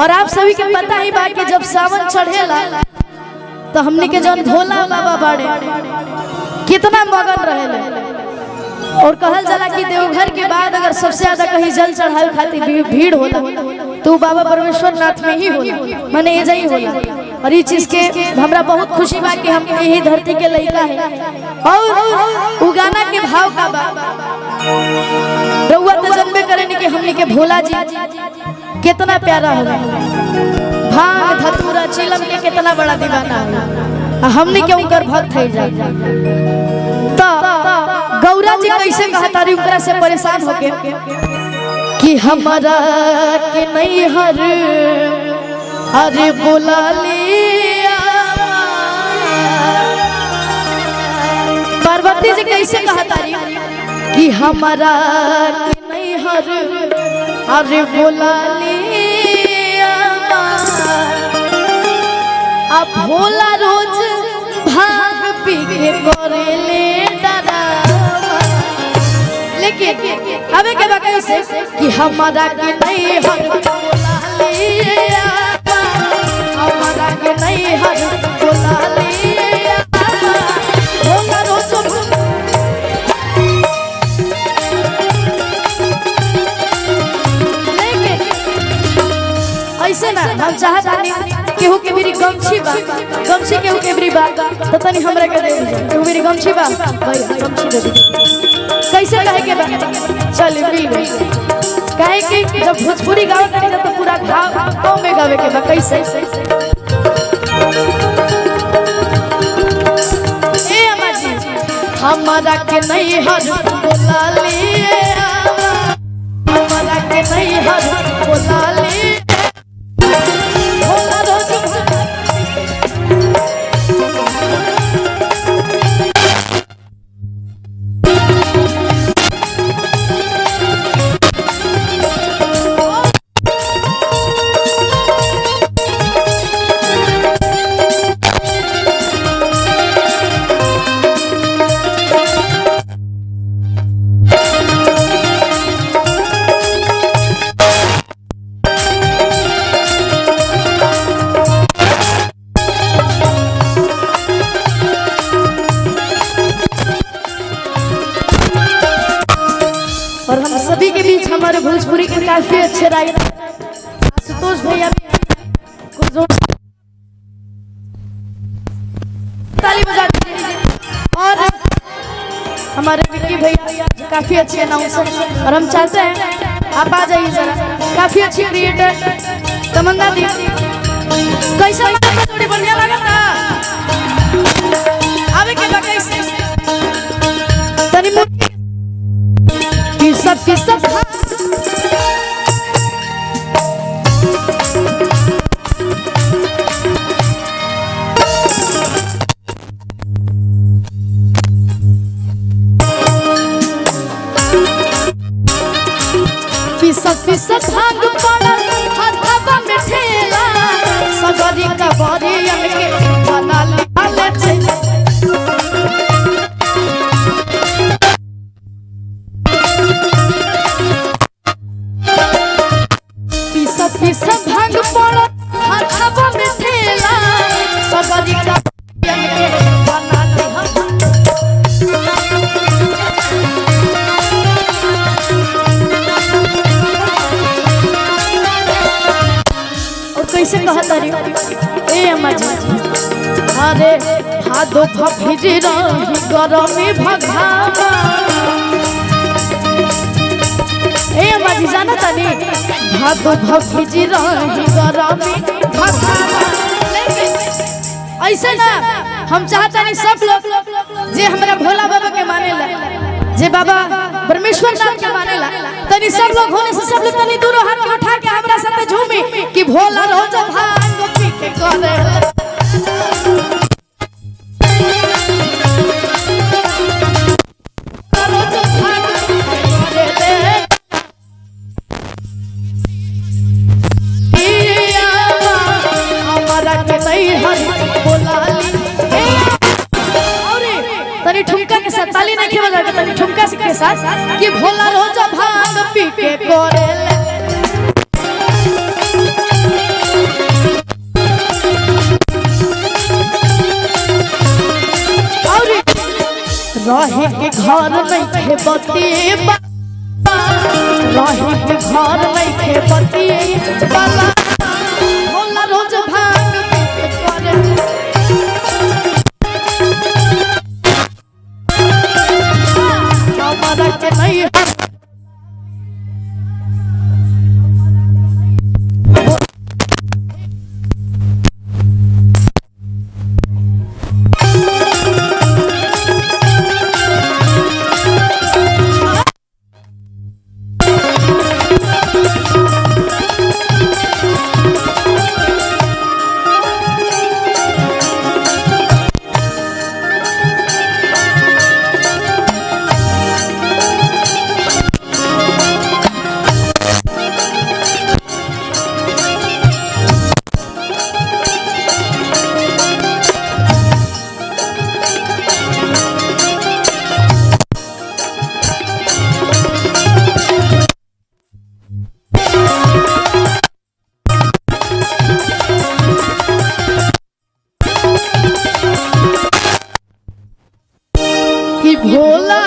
और आप सभी के पता ही बा कि जब सावन चढ़ेला तो हमने के जन भोला बाबा बाड़े कितना मगन रहेले। और कहल जाला कि देवघर के बाद अगर सबसे ज्यादा कहीं जल चढ़ावे खातिर भीड़ होला तो बाबा परमेश्वर नाथ में ही होला, माने एजा ही होला। और ये चीज के हमरा बहुत खुशी बा कि हम यही धरती के लइका है। और उ गाना के भाव का बा रउआ तो जन्मे करेनी कि हमने के भोला जी कितना प्यारा होला, भांग धतूरा चिलम के कितना बड़ा दीवाना है, हमने के उनकर भक्त है जा। तो गौरा जी कैसे कहता रही उनकरा से परेशान होके कि हमारा के नहीं हर अरे बुला लिया। पार्वती जी कैसे कहता रही कि हमारा के नहीं हर अरे बुला लिया। अब भोला रोज भांग पी के करेले लेकिन अबे के बाकी से कि हमारा के नहीं हर बुला लिया, हमारा के नहीं हर बुला लिया। भोला रोज लेकिन ऐसे ना हम चाहत नहीं केहू के मेरी गमछी बा, गमछी केहू के मेरी बा तो तनी हमरा के दे दीजिए। केहू मेरी गमछी बा भाई गमछी दे दीजिए। कैसे कहे के बा चल मिल गई कहे कि जब भोजपुरी गाओ तनी तो पूरा गाँव में गावे के बा। कैसे ए अम्मा जी हमारा के नहीं हर बुला लिया, हमारा के नहीं हर बुला लिया। और हम सभी के बीच हमारे भोजपुरी के काफी अच्छे राइटर आशुतोष भैया कुछ जोर से ताली बजा दीजिए। और हमारे विक्की भैया काफी अच्छे अनाउंसर और हम चाहते हैं आप आ जाइए जरा, काफी अच्छी क्रिएटर तमन्ना दी। कैसा लगा थोड़ी बढ़िया लगा था आवे के बा कैसे तनी सब की सब पिसक भांग पड़ल हथवा में ठेला सगरी का बरियन के बना ले छे। पिसक भांग पड़ल हथवा में ठेला सगरी का बरियन के बना ले कैसे कहता रही ए अम्मा जी अरे भादो भभिजी रही गरमी भगावा। ए अम्मा जी जाना तानी भादो भभिजी रही गरमी भगावा। ऐसे ना हम चाहता नहीं सब लोग जे हमरा भोला बाबा के मानेला, जे बाबा परमेश्वर नाथ के मानेला, तनी सब लोग होने से सब लोग तनी दूर हाथ के उठा के हमरा साथे झूमी कि भोला रोज भांग पी के करे। तनी ठुमका के साथ ताली नहीं खेला जाता, तनी ठुमका के साथ कि भोला रोज भांग पी के कोरेले। रहे के घर नहीं खे बती रहे के घर नहीं खे बती भोला रोज भांग पी करे हमारा के नहीं भोला